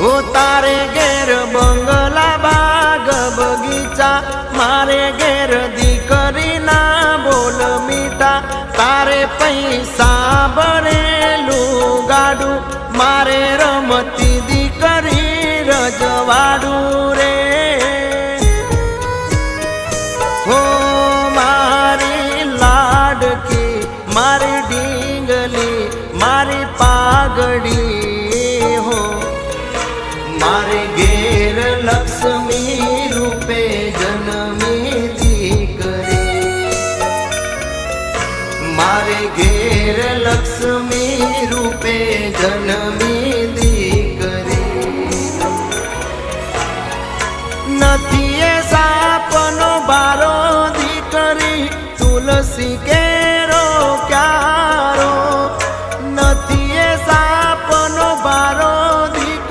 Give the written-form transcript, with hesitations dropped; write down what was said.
हो तारे घेर बंगला बाग बगीचा, मारे घेर दीकरी ना बोल मीठा, तारे पैसा भरेलू गाडू, मारे रमती दीकरी रजवाडू रे। हो मारी लाडकी मारी डींगली मारी पागड़ी, हो मारे घेर लक्ष्मी